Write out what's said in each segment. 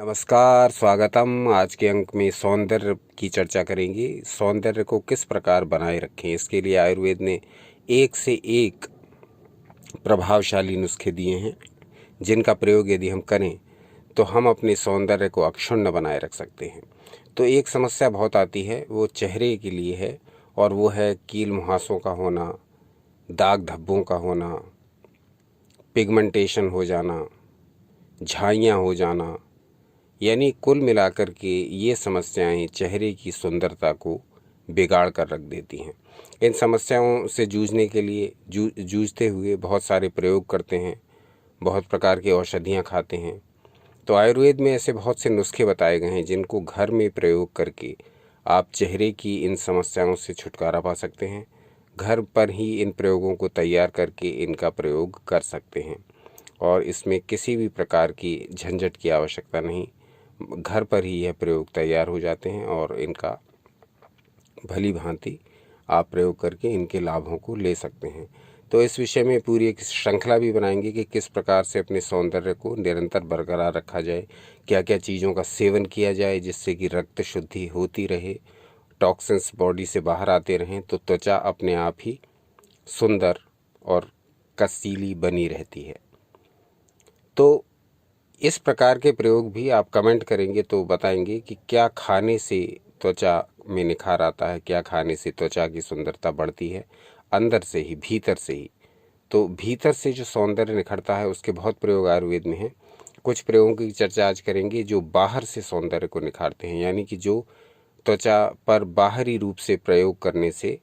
नमस्कार, स्वागतम। आज के अंक में सौंदर्य की चर्चा करेंगे। सौंदर्य को किस प्रकार बनाए रखें, इसके लिए आयुर्वेद ने एक से एक प्रभावशाली नुस्खे दिए हैं, जिनका प्रयोग यदि हम करें तो हम अपने सौंदर्य को अक्षुण्ण बनाए रख सकते हैं। तो एक समस्या बहुत आती है, वो चेहरे के लिए है, और वो है कील मुहासों का होना, दाग धब्बों का होना, पिगमेंटेशन हो जाना, झाइयाँ हो जाना। यानी कुल मिलाकर के ये समस्याएं चेहरे की सुंदरता को बिगाड़ कर रख देती हैं। इन समस्याओं से जूझने के लिए जूझते हुए बहुत सारे प्रयोग करते हैं, बहुत प्रकार की औषधियाँ खाते हैं। तो आयुर्वेद में ऐसे बहुत से नुस्खे बताए गए हैं जिनको घर में प्रयोग करके आप चेहरे की इन समस्याओं से छुटकारा पा सकते हैं। घर पर ही इन प्रयोगों को तैयार करके इनका प्रयोग कर सकते हैं, और इसमें किसी भी प्रकार की झंझट की आवश्यकता नहीं। घर पर ही यह प्रयोग तैयार हो जाते हैं और इनका भली भांति आप प्रयोग करके इनके लाभों को ले सकते हैं। तो इस विषय में पूरी एक श्रृंखला भी बनाएंगे कि किस प्रकार से अपने सौंदर्य को निरंतर बरकरार रखा जाए, क्या क्या चीज़ों का सेवन किया जाए जिससे कि रक्त शुद्धि होती रहे, टॉक्सिन्स बॉडी से बाहर आते रहें, तो त्वचा अपने आप ही सुंदर और कसीली बनी रहती है। तो इस प्रकार के प्रयोग भी आप कमेंट करेंगे तो बताएंगे कि क्या खाने से त्वचा में निखार आता है, क्या खाने से त्वचा की सुंदरता बढ़ती है, अंदर से ही, भीतर से ही। तो भीतर से जो सौंदर्य निखरता है उसके बहुत प्रयोग आयुर्वेद में हैं। कुछ प्रयोगों की चर्चा आज करेंगे जो बाहर से सौंदर्य को निखारते हैं, यानी कि जो त्वचा पर बाहरी रूप से प्रयोग करने से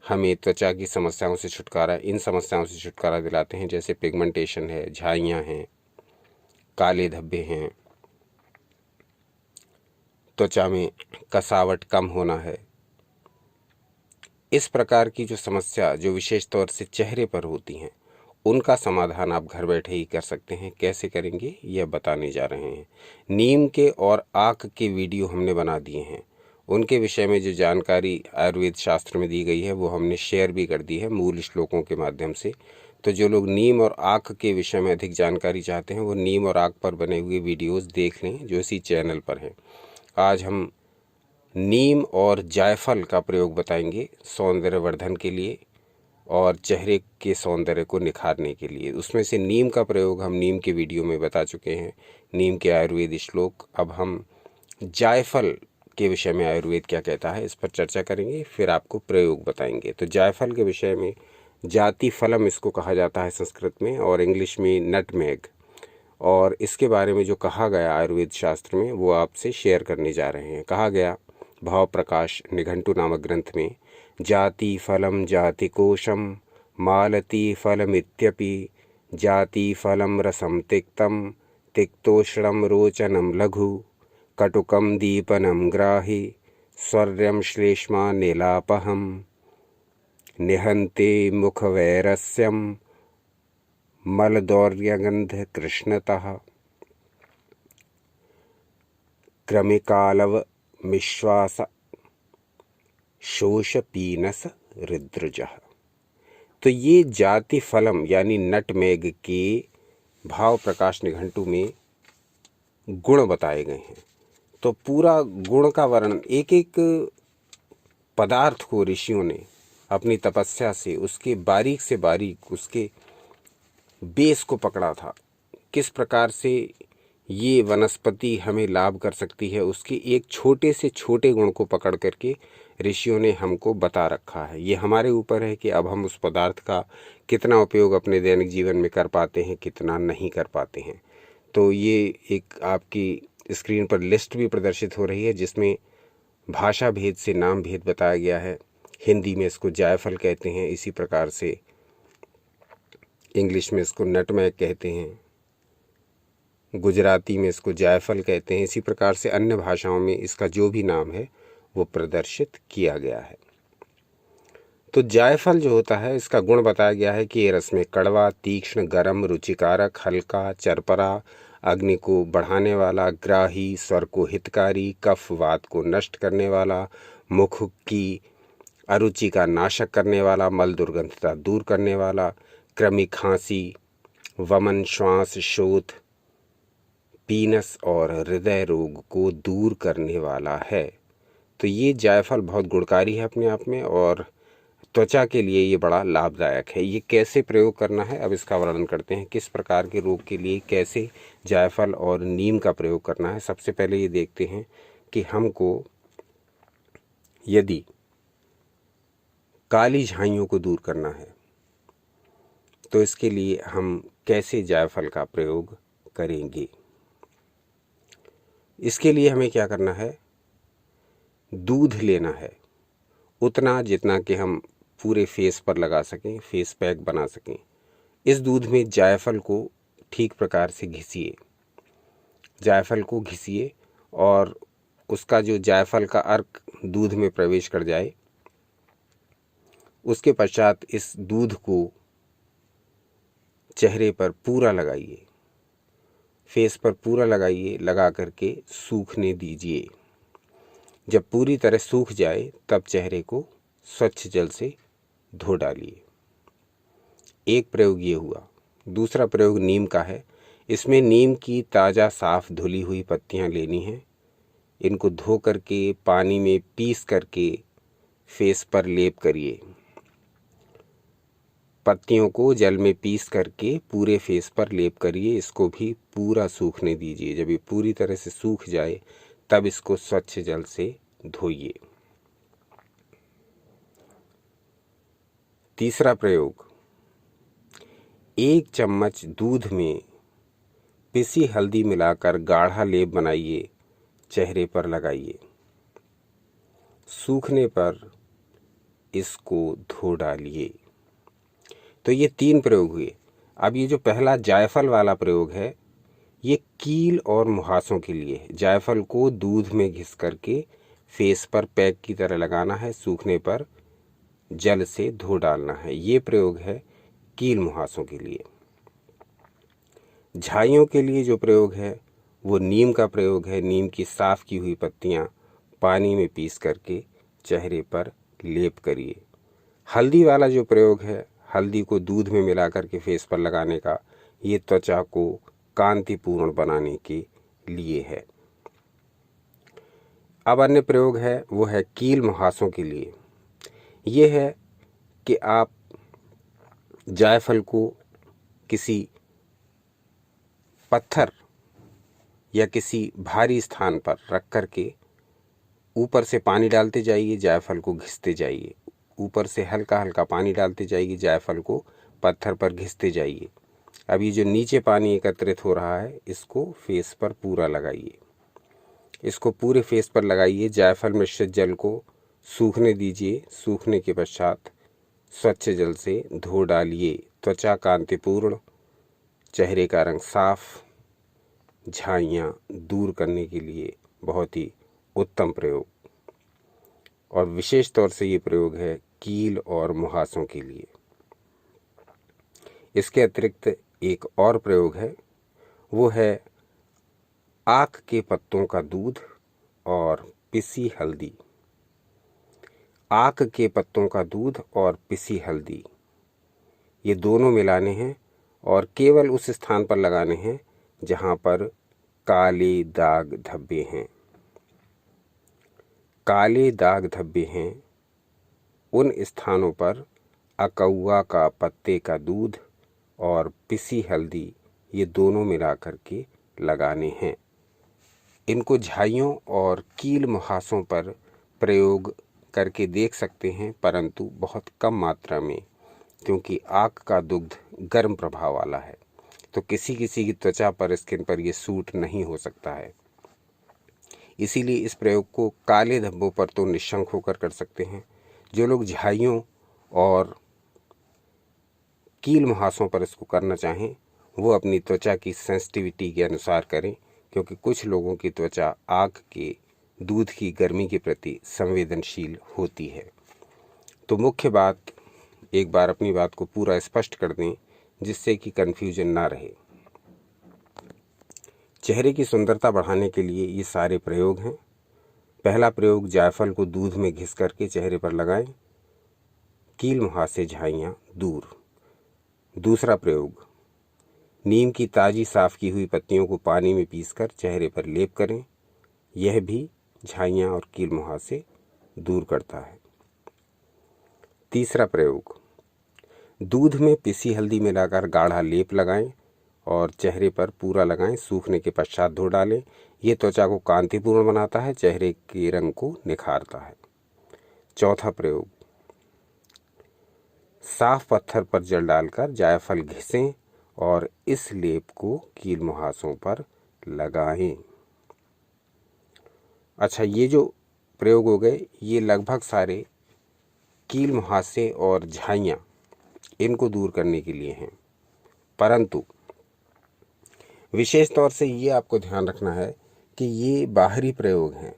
हमें त्वचा की समस्याओं से छुटकारा, इन समस्याओं से छुटकारा दिलाते हैं। जैसे पिगमेंटेशन है, झाइयाँ हैं, काले धब्बे हैं, त्वचा में कसावट कम होना है। इस प्रकार की जो समस्या जो विशेष तौर से चेहरे पर होती हैं, उनका समाधान आप घर बैठे ही कर सकते हैं। कैसे करेंगे यह बताने जा रहे हैं। नीम के और आक के वीडियो हमने बना दिए हैं, उनके विषय में जो जानकारी आयुर्वेद शास्त्र में दी गई है वो हमने शेयर भी कर दी है मूल श्लोकों के माध्यम से। तो जो लोग नीम और आक के विषय में अधिक जानकारी चाहते हैं वो नीम और आक पर बने हुए वीडियोस देख लें जो इसी चैनल पर हैं। आज हम नीम और जायफल का प्रयोग बताएंगे सौंदर्यवर्धन के लिए और चेहरे के सौंदर्य को निखारने के लिए। उसमें से नीम का प्रयोग हम नीम के वीडियो में बता चुके हैं, नीम के आयुर्वेद श्लोक। अब हम जायफल के विषय में आयुर्वेद क्या कहता है इस पर चर्चा करेंगे, फिर आपको प्रयोग बताएंगे। तो जायफल के विषय में जाति फलम इसको कहा जाता है संस्कृत में, और इंग्लिश में नटमेग। और इसके बारे में जो कहा गया आयुर्वेद शास्त्र में वो आपसे शेयर करने जा रहे हैं। कहा गया भाव प्रकाश निघंटु नामक ग्रंथ में, जाति फलम जाति कोशम मालती फलमित्यपि जाति फलम रसम तिक्तम तिक्तोष्णम रोचनम लघु कटुकम दीपनम ग्राहि स्वर्यम श्लेष्मा नीलापहम निहंते मुखवैरस्यम मलदौर्यगंध कृष्णतः क्रमिकालव मिश्वास शोष पीनस हृद्रजः। तो ये जाति फलम यानी नटमेग के भाव प्रकाश निघंटु में गुण बताए गए हैं। तो पूरा गुण का वर्णन, एक एक पदार्थ को ऋषियों ने अपनी तपस्या से उसके बारीक से बारीक उसके बेस को पकड़ा था, किस प्रकार से ये वनस्पति हमें लाभ कर सकती है, उसके एक छोटे से छोटे गुण को पकड़ करके ऋषियों ने हमको बता रखा है। ये हमारे ऊपर है कि अब हम उस पदार्थ का कितना उपयोग अपने दैनिक जीवन में कर पाते हैं, कितना नहीं कर पाते हैं। तो ये एक आपकी स्क्रीन पर लिस्ट भी प्रदर्शित हो रही है जिसमें भाषा भेद से नाम भेद बताया गया है। हिंदी में इसको जायफल कहते हैं, इसी प्रकार से इंग्लिश में इसको नटमेग कहते हैं, गुजराती में इसको जायफल कहते हैं। इसी प्रकार से अन्य भाषाओं में इसका जो भी नाम है वो प्रदर्शित किया गया है। तो जायफल जो होता है इसका गुण बताया गया है कि ये रस में कड़वा, तीक्ष्ण, गरम, रुचिकारक, हल्का, चरपरा, अग्नि को बढ़ाने वाला, ग्राही, स्वर को हितकारी, कफ वात को नष्ट करने वाला, मुख की अरुचि का नाशक करने वाला, मल दुर्गंधता दूर करने वाला, कृमि, खांसी, वमन, श्वास, शोथ, पीनस और हृदय रोग को दूर करने वाला है। तो ये जायफल बहुत गुणकारी है अपने आप में और त्वचा के लिए ये बड़ा लाभदायक है। ये कैसे प्रयोग करना है, अब इसका वर्णन करते हैं। किस प्रकार के रोग के लिए कैसे जायफल और नीम का प्रयोग करना है। सबसे पहले ये देखते हैं कि हमको यदि काली झाइयों को दूर करना है तो इसके लिए हम कैसे जायफल का प्रयोग करेंगे। इसके लिए हमें क्या करना है, दूध लेना है उतना जितना कि हम पूरे फेस पर लगा सकें, फेस पैक बना सकें। इस दूध में जायफल को ठीक प्रकार से घिसिए, जायफल को घिसिए और उसका जो जायफल का अर्क दूध में प्रवेश कर जाए, उसके पश्चात इस दूध को चेहरे पर पूरा लगाइए, फेस पर पूरा लगाइए, लगा करके सूखने दीजिए। जब पूरी तरह सूख जाए तब चेहरे को स्वच्छ जल से धो डालिए। एक प्रयोग ये हुआ। दूसरा प्रयोग नीम का है। इसमें नीम की ताज़ा साफ धुली हुई पत्तियां लेनी हैं। इनको धो करके पानी में पीस करके फेस पर लेप करिए। पत्तियों को जल में पीस करके पूरे फेस पर लेप करिए। इसको भी पूरा सूखने दीजिए। जब ये पूरी तरह से सूख जाए तब इसको स्वच्छ जल से धोइए। तीसरा प्रयोग, 1 चम्मच दूध में पिसी हल्दी मिलाकर गाढ़ा लेप बनाइए, चेहरे पर लगाइए। सूखने पर इसको धो डालिए। तो ये 3 प्रयोग हुए। अब ये जो पहला जायफल वाला प्रयोग है ये कील और मुहासों के लिए है। जायफल को दूध में घिस करके फेस पर पैक की तरह लगाना है, सूखने पर जल से धो डालना है। ये प्रयोग है कील मुहासों के लिए। झाइयों के लिए जो प्रयोग है वो नीम का प्रयोग है। नीम की साफ की हुई पत्तियां पानी में पीस करके चेहरे पर लेप करिए। हल्दी वाला जो प्रयोग है, हल्दी को दूध में मिला करके फेस पर लगाने का, ये त्वचा को कांतिपूर्ण बनाने के लिए है। अब अन्य प्रयोग है वो है कील मुहासों के लिए। ये है कि आप जायफल को किसी पत्थर या किसी भारी स्थान पर रख करके ऊपर से पानी डालते जाइए, जायफल को घिसते जाइए। ऊपर से हल्का हल्का पानी डालते जाइए, जायफल को पत्थर पर घिसते जाइए। अब ये जो नीचे पानी एकत्रित हो रहा है इसको फेस पर पूरा लगाइए। इसको पूरे फेस पर लगाइए। जायफल मिश्रित जल को सूखने दीजिए। सूखने के पश्चात स्वच्छ जल से धो डालिए। त्वचा कांतिपूर्ण, चेहरे का रंग साफ, झाइयाँ दूर करने के लिए बहुत ही उत्तम प्रयोग। और विशेष तौर से ये प्रयोग है कील और मुहासों के लिए। इसके अतिरिक्त एक और प्रयोग है वो है आक के पत्तों का दूध और पिसी हल्दी। आक के पत्तों का दूध और पिसी हल्दी ये दोनों मिलाने हैं और केवल उस स्थान पर लगाने हैं जहाँ पर काले दाग धब्बे हैं। काले दाग धब्बे हैं उन स्थानों पर अकौआ का पत्ते का दूध और पिसी हल्दी ये दोनों मिला करके लगाने हैं। इनको झाइयों और कील मुहासों पर प्रयोग करके देख सकते हैं, परंतु बहुत कम मात्रा में, क्योंकि आक का दुग्ध गर्म प्रभाव वाला है। तो किसी किसी की त्वचा पर, स्किन पर ये सूट नहीं हो सकता है। इसीलिए इस प्रयोग को काले धब्बों पर तो निशंक होकर कर सकते हैं। जो लोग झाइयों और कील मुहासों पर इसको करना चाहें वो अपनी त्वचा की सेंसिटिविटी के अनुसार करें, क्योंकि कुछ लोगों की त्वचा आग के दूध की गर्मी के प्रति संवेदनशील होती है। तो मुख्य बात, एक बार अपनी बात को पूरा स्पष्ट कर दें जिससे कि कन्फ्यूजन ना रहे। चेहरे की सुंदरता बढ़ाने के लिए ये सारे प्रयोग हैं। पहला प्रयोग, जायफल को दूध में घिस करके चेहरे पर लगाएं, कील मुहासे झाइयाँ दूर। दूसरा प्रयोग, नीम की ताज़ी साफ़ की हुई पत्तियों को पानी में पीसकर चेहरे पर लेप करें। यह भी झाइयाँ और कील मुहासे दूर करता है। तीसरा प्रयोग, दूध में पिसी हल्दी मिलाकर गाढ़ा लेप लगाएं और चेहरे पर पूरा लगाएं। सूखने के पश्चात धो डालें। ये त्वचा को कांतिपूर्ण बनाता है, चेहरे के रंग को निखारता है। चौथा प्रयोग, साफ पत्थर पर जल डालकर जायफल घिसें और इस लेप को कील मुहासों पर लगाएं। अच्छा, ये जो प्रयोग हो गए ये लगभग सारे कील मुहासे और झाइयाँ इनको दूर करने के लिए हैं, परंतु विशेष तौर से ये आपको ध्यान रखना है कि ये बाहरी प्रयोग हैं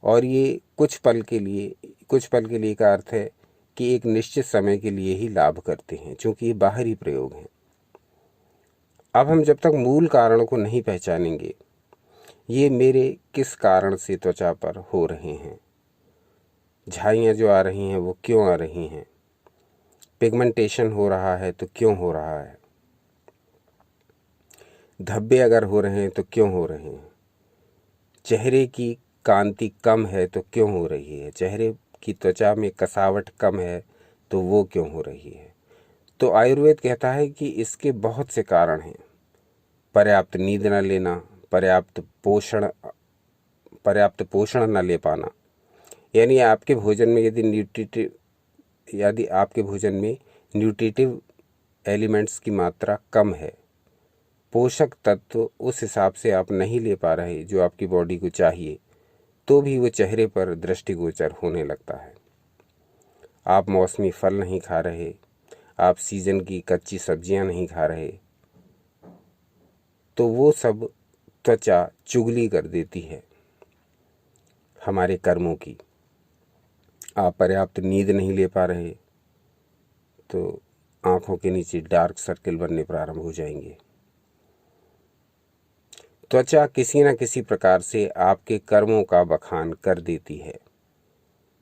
और ये कुछ पल के लिए का अर्थ है कि एक निश्चित समय के लिए ही लाभ करते हैं, चूंकि ये बाहरी प्रयोग हैं। अब हम जब तक मूल कारण को नहीं पहचानेंगे, ये मेरे किस कारण से त्वचा पर हो रहे हैं, झाइयाँ जो आ रही हैं वो क्यों आ रही हैं, पिगमेंटेशन हो रहा है तो क्यों हो रहा है, धब्बे अगर हो रहे हैं तो क्यों हो रहे हैं, चेहरे की कांति कम है तो क्यों हो रही है, चेहरे की त्वचा में कसावट कम है तो वो क्यों हो रही है। तो आयुर्वेद कहता है कि इसके बहुत से कारण हैं। पर्याप्त नींद न लेना, पर्याप्त पोषण न ले पाना, यानी आपके भोजन में यदि आपके भोजन में न्यूट्रिटिव एलिमेंट्स की मात्रा कम है, पोषक तत्व उस हिसाब से आप नहीं ले पा रहे जो आपकी बॉडी को चाहिए, तो भी वो चेहरे पर दृष्टिगोचर होने लगता है। आप मौसमी फल नहीं खा रहे, आप सीजन की कच्ची सब्जियां नहीं खा रहे, तो वो सब त्वचा चुगली कर देती है हमारे कर्मों की। आप पर्याप्त नींद नहीं ले पा रहे तो आंखों के नीचे डार्क सर्किल बनने प्रारंभ हो जाएंगे। त्वचा किसी न किसी प्रकार से आपके कर्मों का बखान कर देती है।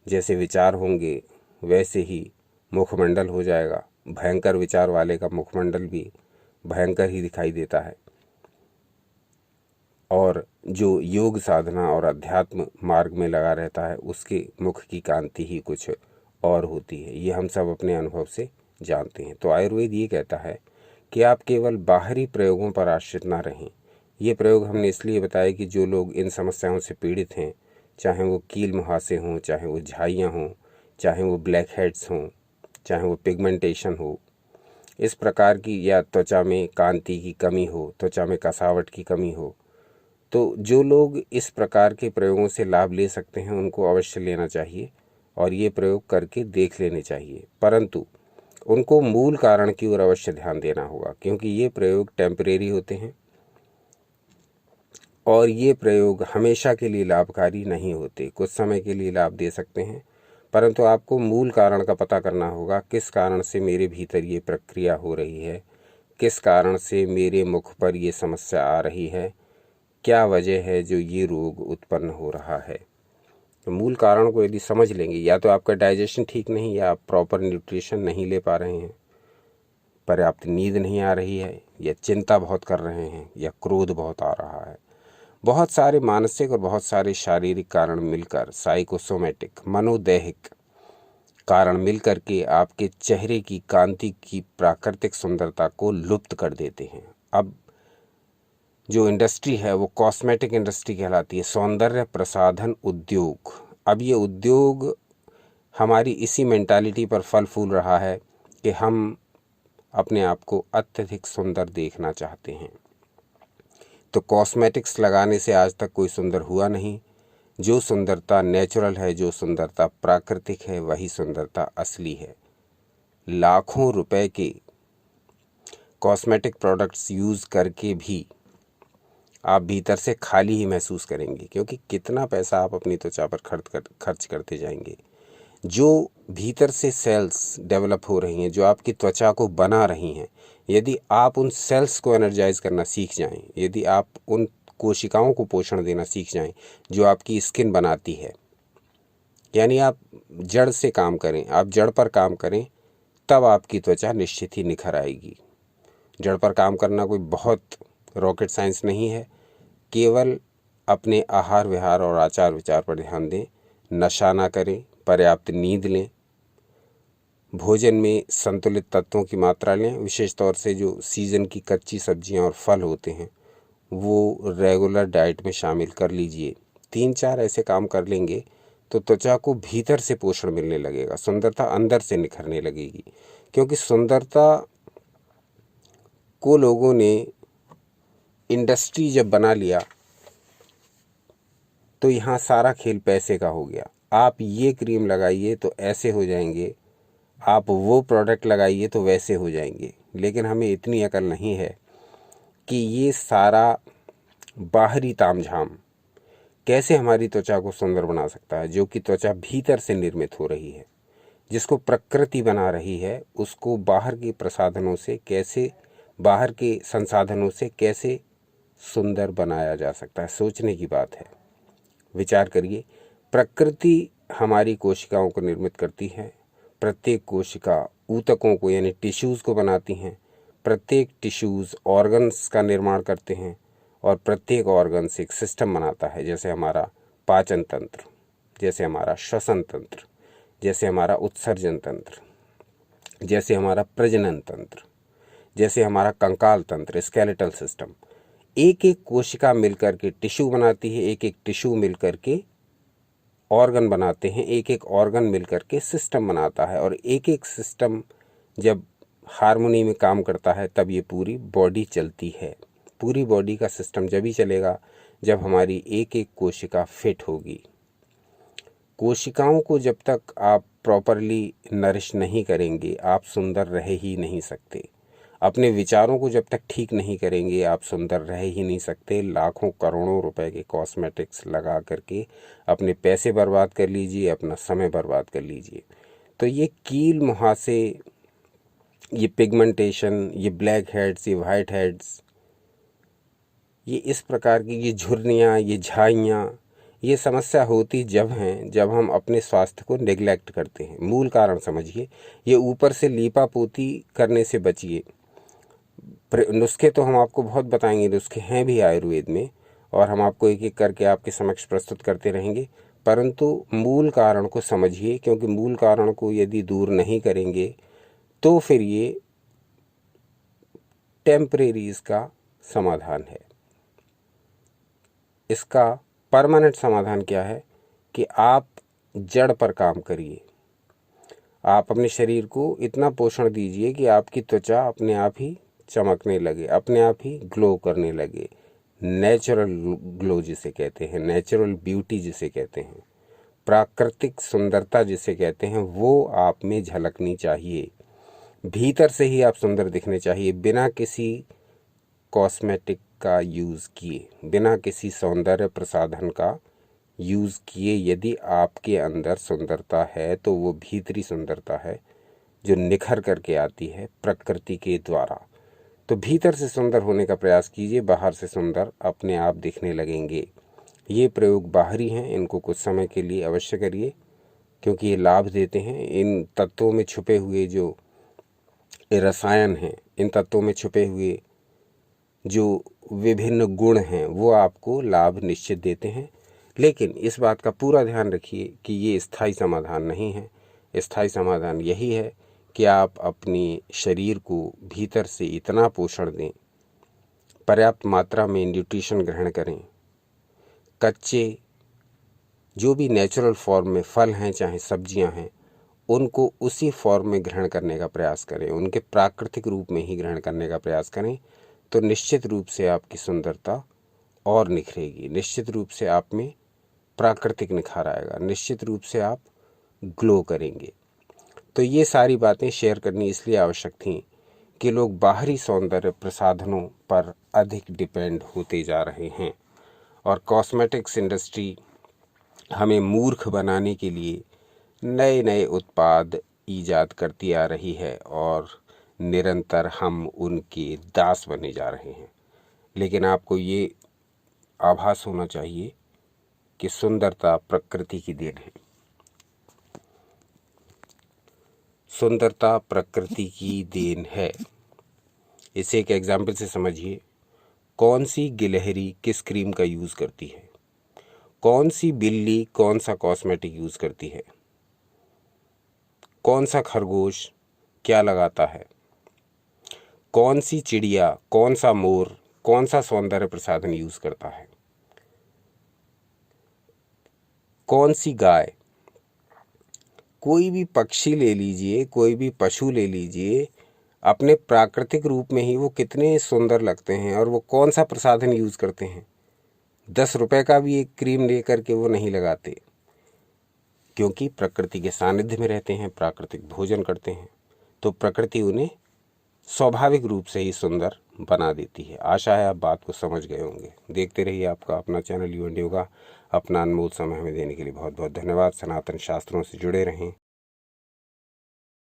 जैसे विचार होंगे वैसे ही मुखमंडल हो जाएगा। भयंकर विचार वाले का मुखमंडल भी भयंकर ही दिखाई देता है। और जो योग साधना और अध्यात्म मार्ग में लगा रहता है उसके मुख की कांति ही कुछ और होती है। ये हम सब अपने अनुभव से जानते हैं। तो आयुर्वेद ये कहता है कि आप केवल बाहरी प्रयोगों पर आश्रित ना रहें। ये प्रयोग हमने इसलिए बताया कि जो लोग इन समस्याओं से पीड़ित हैं, चाहे वो कील मुहासे हों, चाहे वो झाइयाँ हों, चाहे वो ब्लैक हेड्स हों, चाहे वो पिगमेंटेशन हो, इस प्रकार की, या त्वचा में कांति की कमी हो, त्वचा में कसावट की कमी हो, तो जो लोग इस प्रकार के प्रयोगों से लाभ ले सकते हैं उनको अवश्य लेना चाहिए और ये प्रयोग करके देख लेने चाहिए। परंतु उनको मूल कारण की ओर अवश्य ध्यान देना होगा, क्योंकि ये प्रयोग टेम्परेरी होते हैं और ये प्रयोग हमेशा के लिए लाभकारी नहीं होते। कुछ समय के लिए लाभ दे सकते हैं, परंतु आपको मूल कारण का पता करना होगा। किस कारण से मेरे भीतर ये प्रक्रिया हो रही है, किस कारण से मेरे मुख पर ये समस्या आ रही है, क्या वजह है जो ये रोग उत्पन्न हो रहा है। तो मूल कारण को यदि समझ लेंगे, या तो आपका डाइजेशन ठीक नहीं, या आप प्रॉपर न्यूट्रिशन नहीं ले पा रहे हैं, पर्याप्त नींद नहीं आ रही है, या चिंता बहुत कर रहे हैं, या क्रोध बहुत आ रहा है। बहुत सारे मानसिक और बहुत सारे शारीरिक कारण मिलकर, साइकोसोमेटिक मनोदैहिक कारण मिलकर के आपके चेहरे की कांति की प्राकृतिक सुंदरता को लुप्त कर देते हैं। अब जो इंडस्ट्री है वो कॉस्मेटिक इंडस्ट्री कहलाती है, सौंदर्य प्रसाधन उद्योग। अब ये उद्योग हमारी इसी मेंटालिटी पर फल फूल रहा है कि हम अपने आप को अत्यधिक सुंदर देखना चाहते हैं। तो कॉस्मेटिक्स लगाने से आज तक कोई सुंदर हुआ नहीं। जो सुंदरता नेचुरल है, जो सुंदरता प्राकृतिक है, वही सुंदरता असली है। लाखों रुपए के कॉस्मेटिक प्रोडक्ट्स यूज़ करके भी आप भीतर से खाली ही महसूस करेंगे, क्योंकि कितना पैसा आप अपनी त्वचा पर खर्च करते जाएंगे। जो भीतर से सेल्स डेवलप हो रही हैं, जो आपकी त्वचा को बना रही हैं, यदि आप उन सेल्स को एनर्जाइज करना सीख जाएं, यदि आप उन कोशिकाओं को पोषण देना सीख जाएं जो आपकी स्किन बनाती है, यानी आप जड़ से काम करें, आप जड़ पर काम करें, तब आपकी त्वचा निश्चित ही निखर आएगी। जड़ पर काम करना कोई बहुत रॉकेट साइंस नहीं है। केवल अपने आहार विहार और आचार विचार पर ध्यान दें, नशा ना करें, पर्याप्त नींद लें, भोजन में संतुलित तत्वों की मात्रा लें, विशेष तौर से जो सीज़न की कच्ची सब्जियां और फल होते हैं वो रेगुलर डाइट में शामिल कर लीजिए। 3-4 ऐसे काम कर लेंगे तो त्वचा को भीतर से पोषण मिलने लगेगा, सुंदरता अंदर से निखरने लगेगी। क्योंकि सुंदरता को लोगों ने इंडस्ट्री जब बना लिया तो यहाँ सारा खेल पैसे का हो गया। आप ये क्रीम लगाइए तो ऐसे हो जाएंगे, आप वो प्रोडक्ट लगाइए तो वैसे हो जाएंगे। लेकिन हमें इतनी अकल नहीं है कि ये सारा बाहरी तामझाम कैसे हमारी त्वचा को सुंदर बना सकता है, जो कि त्वचा भीतर से निर्मित हो रही है, जिसको प्रकृति बना रही है, उसको बाहर के प्रसाधनों से कैसे, बाहर के संसाधनों से कैसे सुंदर बनाया जा सकता है। सोचने की बात है, विचार करिए। प्रकृति हमारी कोशिकाओं को निर्मित करती है, प्रत्येक कोशिका ऊतकों को यानी टिश्यूज़ को बनाती हैं, प्रत्येक टिश्यूज़ ऑर्गन्स का निर्माण करते हैं और प्रत्येक ऑर्गन्स एक सिस्टम बनाता है, जैसे हमारा पाचन तंत्र, जैसे हमारा श्वसन तंत्र, जैसे हमारा उत्सर्जन तंत्र, जैसे हमारा प्रजनन तंत्र, जैसे हमारा कंकाल तंत्र, स्केलेटल सिस्टम। एक एक कोशिका मिलकर के टिश्यू बनाती है, एक एक टिश्यू मिलकर के ऑर्गन बनाते हैं, एक एक ऑर्गन मिलकर के सिस्टम बनाता है। और एक एक सिस्टम जब हार्मोनी में काम करता है तब ये पूरी बॉडी चलती है। पूरी बॉडी का सिस्टम जब ही चलेगा जब हमारी एक एक कोशिका फिट होगी। कोशिकाओं को जब तक आप प्रॉपरली नरिश नहीं करेंगे आप सुंदर रह ही नहीं सकते। अपने विचारों को जब तक ठीक नहीं करेंगे आप सुंदर रह ही नहीं सकते। लाखों करोड़ों रुपए के कॉस्मेटिक्स लगा करके अपने पैसे बर्बाद कर लीजिए, अपना समय बर्बाद कर लीजिए। तो ये कील मुहासे, ये पिगमेंटेशन, ये ब्लैक हेड्स, ये वाइट हेड्स, ये इस प्रकार की ये झुर्रियाँ, ये झाइयाँ, ये समस्या होती जब हम अपने स्वास्थ्य को नेग्लेक्ट करते हैं। मूल कारण समझिए, ये ऊपर से लीपा पोती करने से बचिए। नुस्खे तो हम आपको बहुत बताएंगे, नुस्खे हैं भी आयुर्वेद में और हम आपको एक एक करके आपके समक्ष प्रस्तुत करते रहेंगे, परंतु मूल कारण को समझिए। क्योंकि मूल कारण को यदि दूर नहीं करेंगे तो फिर ये टेम्परेरी इसका समाधान है। इसका परमानेंट समाधान क्या है कि आप जड़ पर काम करिए। आप अपने शरीर को इतना पोषण दीजिए कि आपकी त्वचा अपने आप ही चमकने लगे, अपने आप ही ग्लो करने लगे। नेचुरल ग्लो जिसे कहते हैं, नेचुरल ब्यूटी जिसे कहते हैं, प्राकृतिक सुंदरता जिसे कहते हैं, वो आप में झलकनी चाहिए। भीतर से ही आप सुंदर दिखने चाहिए, बिना किसी कॉस्मेटिक का यूज़ किए, बिना किसी सौंदर्य प्रसाधन का यूज़ किए। यदि आपके अंदर सुंदरता है तो वो भीतरी सुंदरता है जो निखर करके आती है प्रकृति के द्वारा। तो भीतर से सुंदर होने का प्रयास कीजिए, बाहर से सुंदर अपने आप दिखने लगेंगे। ये प्रयोग बाहरी हैं, इनको कुछ समय के लिए अवश्य करिए क्योंकि ये लाभ देते हैं। इन तत्वों में छुपे हुए जो रसायन हैं, इन तत्वों में छुपे हुए जो विभिन्न गुण हैं वो आपको लाभ निश्चित देते हैं। लेकिन इस बात का पूरा ध्यान रखिए कि ये स्थायी समाधान नहीं है। स्थायी समाधान यही है कि आप अपनी शरीर को भीतर से इतना पोषण दें, पर्याप्त मात्रा में न्यूट्रिशन ग्रहण करें, कच्चे जो भी नेचुरल फॉर्म में फल हैं चाहे सब्जियां हैं उनको उसी फॉर्म में ग्रहण करने का प्रयास करें, उनके प्राकृतिक रूप में ही ग्रहण करने का प्रयास करें। तो निश्चित रूप से आपकी सुंदरता और निखरेगी, निश्चित रूप से आप में प्राकृतिक निखार आएगा, निश्चित रूप से आप ग्लो करेंगे। तो ये सारी बातें शेयर करनी इसलिए आवश्यक थी कि लोग बाहरी सौंदर्य प्रसाधनों पर अधिक डिपेंड होते जा रहे हैं और कॉस्मेटिक्स इंडस्ट्री हमें मूर्ख बनाने के लिए नए नए उत्पाद ईजाद करती आ रही है और निरंतर हम उनके दास बने जा रहे हैं। लेकिन आपको ये आभास होना चाहिए कि सुंदरता प्रकृति की देन है, सुंदरता प्रकृति की देन है। इसे एक एग्जाम्पल से समझिए। कौन सी गिलहरी किस क्रीम का यूज़ करती है? कौन सी बिल्ली कौन सा कॉस्मेटिक यूज़ करती है? कौन सा खरगोश क्या लगाता है? कौन सी चिड़िया कौन सा मोर कौन सा सौंदर्य प्रसाधन यूज़ करता है? कौन सी गाय, कोई भी पक्षी ले लीजिए, कोई भी पशु ले लीजिए, अपने प्राकृतिक रूप में ही वो कितने सुंदर लगते हैं और वो कौन सा प्रसाधन यूज़ करते हैं। 10 रुपए का भी एक क्रीम ले करके वो नहीं लगाते, क्योंकि प्रकृति के सानिध्य में रहते हैं, प्राकृतिक भोजन करते हैं, तो प्रकृति उन्हें स्वाभाविक रूप से ही सुंदर बना देती है। आशा है आप बात को समझ गए होंगे। देखते रहिए आपका अपना चैनल यू एंड योगा। अपना अनमोल समय हमें देने के लिए बहुत बहुत धन्यवाद। सनातन शास्त्रों से जुड़े रहें।